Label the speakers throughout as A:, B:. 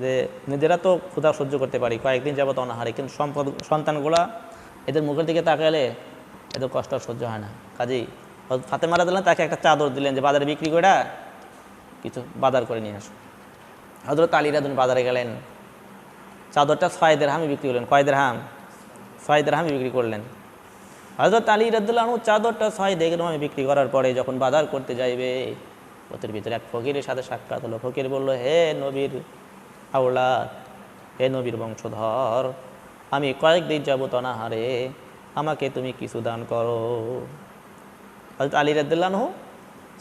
A: যে নিজেরা তো ক্ষুধা সহ্য করতে পারি, কয়েকদিন যাবত অনাহারে, কিন্তু সন্তানগুলা এদের মুখের দিকে তাকালে এদের কষ্ট আর সহ্য হয় না। কাজেই ফাতেমা রাদিয়াল্লাহু তাকে একটা চাদর দিলেন যে বাজারে বিক্রি করে কিছু বাজার করে নিয়ে আসো। হযরত আলী রাদিয়াল্লাহু বাজারে গেলেন, চাদরটা 6 দিরহামে বিক্রি করলেন। কয় দিরহাম? 6 দিরহামে বিক্রি করলেন। হযরত আলী রাদিয়াল্লাহু চাদরটা 6 দিরহামে বিক্রি করার পরে যখন বাজার করতে যাইবে, পথের ভিতরে এক ফকিরের সাথে সাক্ষাৎ হলো। ফকির বলল, হে নবীর আওলাদ, হে নবীর বংশধর, আমি কয়েকদিন যাবত অনাহারে, আমাকে তুমি কিছু দান করো। হযরত আলী রাদিয়াল্লাহু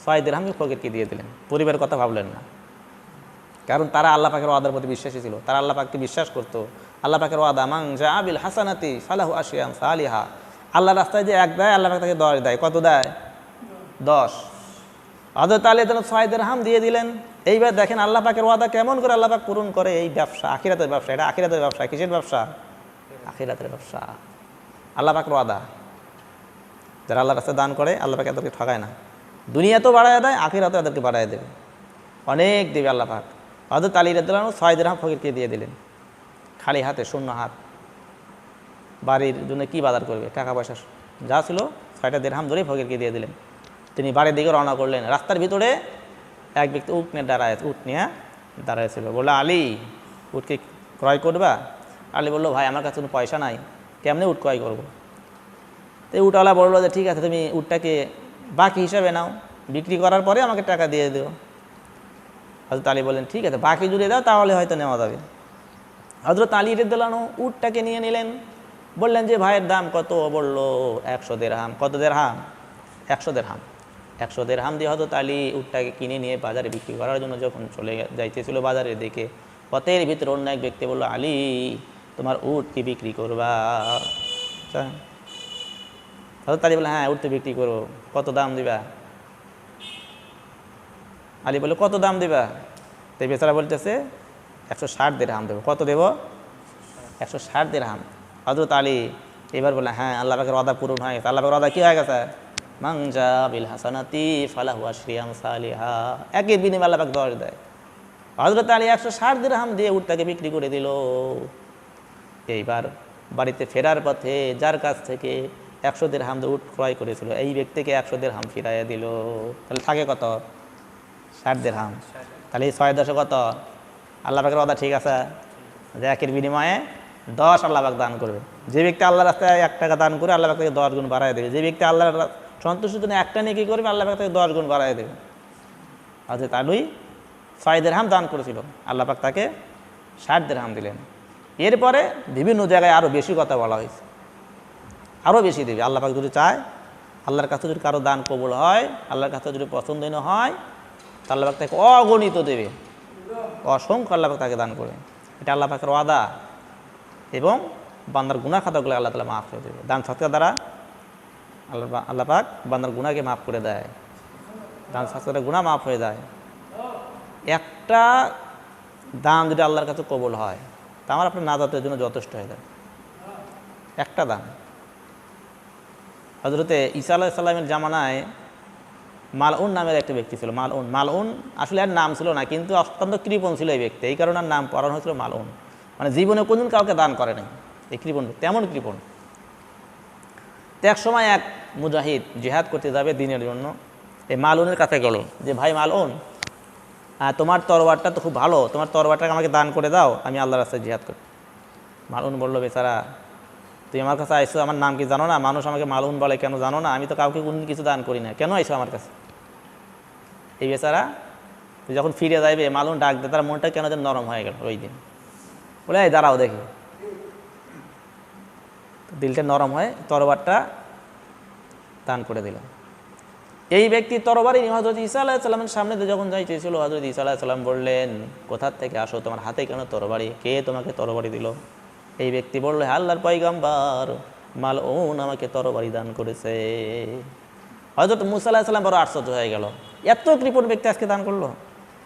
A: 6 দিরহামে ফকিরকে দিয়ে দিলেন। পরিবারের কথা ভাবলেন না, কারণ তারা আল্লাহ পাকের ওয়াদার প্রতি বিশ্বাসী ছিল। তারা আল্লাহ পাককে বিশ্বাস করতো। আল্লাহ পাকের ওয়াদা, মান জাআ বিল হাসানাতি ফালাহু আশরু আমসালিহা। আল্লাহ রাস্তায় যে 1 দেয়, আল্লাহ পাক তাকে 10 দেয়। কত দেয়? 10। হযরত আলী তাআলা 6 দিরহাম দিয়ে দিলেন। এইবার দেখেন আল্লাহ পাকের ওয়াদা কেমন করে আল্লাহ পাক পূরণ করে। এই ব্যবসা আখিরাতের ব্যবসা, এটা আখিরাতের ব্যবসা। কিসের ব্যবসা? আখিরাতের ব্যবসা। আল্লাহ পাকের ওয়াদা, যারা আল্লাহ রাস্তায় দান করে আল্লাহ পাক এদেরকে ঠকায় না। দুনিয়াতেও বাড়ায় দেয়, আখিরাতেও এদেরকে বাড়ায় দেবে, অনেক দেবে আল্লাহ পাক। হযরত আলী রাদিয়াল্লাহু 6 দিরহাম ফকিরকে দিয়ে দিলেন, খালি হাতে, শূন্য হাত। বাড়ির জন্য কি বাজার করবে, টাকা পয়সা যা ছিল 6টা দিরহাম ধরেই ফকিরকে দিয়ে দিলেন। তিনি বাড়ির দিকে রওনা করলেন। রাস্তার ভিতরে এক ব্যক্তি উট নিয়ে দাঁড়ায়ছিল। বললো, আলী, উটকে ক্রয় করবা? আলী বললো, ভাই আমার কাছে কোনো পয়সা নাই, কেমনে উট ক্রয় করবো? তো উটওয়ালা বললো যে ঠিক আছে, তুমি উটটাকে বাকি হিসাবে নাও, বিক্রি করার পরে আমাকে টাকা দিয়ে দিও। হযরত আলী বললেন, ঠিক আছে, বাকি জুড়ে দাও, তাহলে হয়তো নেওয়া যাবে। হযরত আলী রাদিয়াল্লাহু উটটাকে নিয়ে নিলেন। বললেন যে ভাইয়ের দাম কত? বললো 100 দিরহাম। কত দিরহাম? 100 দিরহাম। 100 দিরহাম দিয়ে হযরত আলী উটটাকে কিনে নিয়ে বাজারে বিক্রি করার জন্য যখন চলে যাইতেছিল বাজারের দিকে, পথের ভিতরে অন্য এক ব্যক্তি বললো, আলী, তোমার উট কি বিক্রি করবা? হযরত আলী বললেন, হ্যাঁ, উট তো বিক্রি করো, কত দাম দিবা? আলী বললো, কত দাম দিবা? তো বেচারা বলতেছে 160 দিরহাম দেবো। কত দেব? 160 দিরহাম। হযরত আলী এবার বললেন, হ্যাঁ, আল্লাহ পাকের ওয়াদা পূরণ হয়ে গেছে। আল্লাহ পাকের ওয়াদা কি হয়ে গেছে? মান জাআ বিল হাসানাতি ফালাহু আশরু আমসালিহা। একই বিনিময়ে আল্লাহ পাক 10 দেয়। হযরত আলী 160 দিরহাম দিয়ে উটটাকে বিক্রি করে দিল। এইবার বাড়িতে ফেরার পথে যার কাছ থেকে 100 দিরহাম দিয়ে উট ক্রয় করেছিল, এই ব্যক্তিকে 100 দিরহাম ফিরাইয়া দিল। তাহলে থাকে কত? 60 দিরহাম। তাহলে এই 6 10 কত? আল্লাহ পাকের ওয়াদা ঠিক আছে যে একের বিনিময়ে 10 আল্লাহ পাক দান করবে। যে ব্যক্তি আল্লাহ রাস্তায় 1 টাকা দান করে, আল্লাহ পাক তাকে 10 গুণ বাড়ায় দেবে। যে ব্যক্তি আল্লাহর সন্তুষ্টির জন্য একটা নেকি করবে, আল্লাহ পাক তাকে 10 গুণ বাড়ায় দেবে। হযরত আলী 6 দিরহাম দান করেছিল, আল্লাহ পাক তাকে 60 দিরহাম দিলেন। এরপরে বিভিন্ন জায়গায় আরও বেশি কথা বলা হয়েছে, আরও বেশি দেবে। আল্লাহ পাক যদি চায়, আল্লাহর কাছে যদি কারো দান কবুল হয়, আল্লাহর কাছে যদি পছন্দনীয় হয়, তা আল্লাহ পাক তাকে অগণিত দেবে, অসংখ্য আল্লাহ পাক তাকে দান করবে। এটা আল্লাহ পাকের ওয়াদা। এবং বান্দার গুনাহ খাতাগুলো আল্লাহ তাআলা মাফ করে দেবে। দান সৎকার দ্বারা আল্লাহ পাক বান্দার গুনাহকে মাফ করে দেয়। দান সৎকারের গুনাহ মাফ হয়ে যায়। একটা দান যদি আল্লাহর কাছে কবুল হয়, তা আমার আপনার নাজাতের জন্য যথেষ্ট হয়ে যায়। একটা দান। হযরতে ঈসা আলাইহিস সালামের জামানায় মালউন নামের একটা ব্যক্তি ছিল। মালউন আসলে আর নাম ছিল না, কিন্তু অত্যন্ত কৃপণ ছিল এই ব্যক্তি। এই কারণে আর নাম পড়ানো হয়েছিল মালউন। মানে জীবনে কোনদিন কাউকে দান করে নাই এই কৃপণ, তেমন কৃপণ। তো এক সময় এক মুজাহিদ জিহাদ করতে যাবে দিনের জন্য, এই মালউনের কাছে গেল যে, ভাই মালউন, তোমার তরবারটা তো খুব ভালো, তোমার তরবারটাকে আমাকে দান করে দাও, আমি আল্লাহর রাস্তায় জিহাদ করি। মালউন বলল, বেচারা, তুই আমার কাছে আইসো, আমার নাম কি জানো না? মানুষ আমাকে মালউন বলে কেন জানো না? আমি তো কাউকে কোনদিন কিছু দান করি না, কেন আইসো আমার কাছে? এই বেচারা যখন ফিরে যাইবে, মালউন ডাক দেয়, তার মনটা কেন যেন নরম হয়ে গেল ওই দিন। বলে, এই দাঁড়াও দেখি। দিলটা নরম হয়ে তরবারটা দান করে দিল। এই ব্যক্তি তরবারি হযরত ঈসা আলাইহিস সালামের সামনে যখন যাইতেছিল, হযরত ঈসা আলাইহিস সালাম বললেন, কোথা থেকে আসো, তোমার হাতে কেন তরবারি? কে তোমাকে তরবারি দিল? এই ব্যক্তি বলল, আল্লাহর পয়গম্বর মালউন আমাকে তরবারি দান করেছে। হযরত মুসা আলাইহিস সালাম বড় আশ্চর্য হয়ে গেল, এত কৃপণ ব্যক্তি আজকে দান করলো।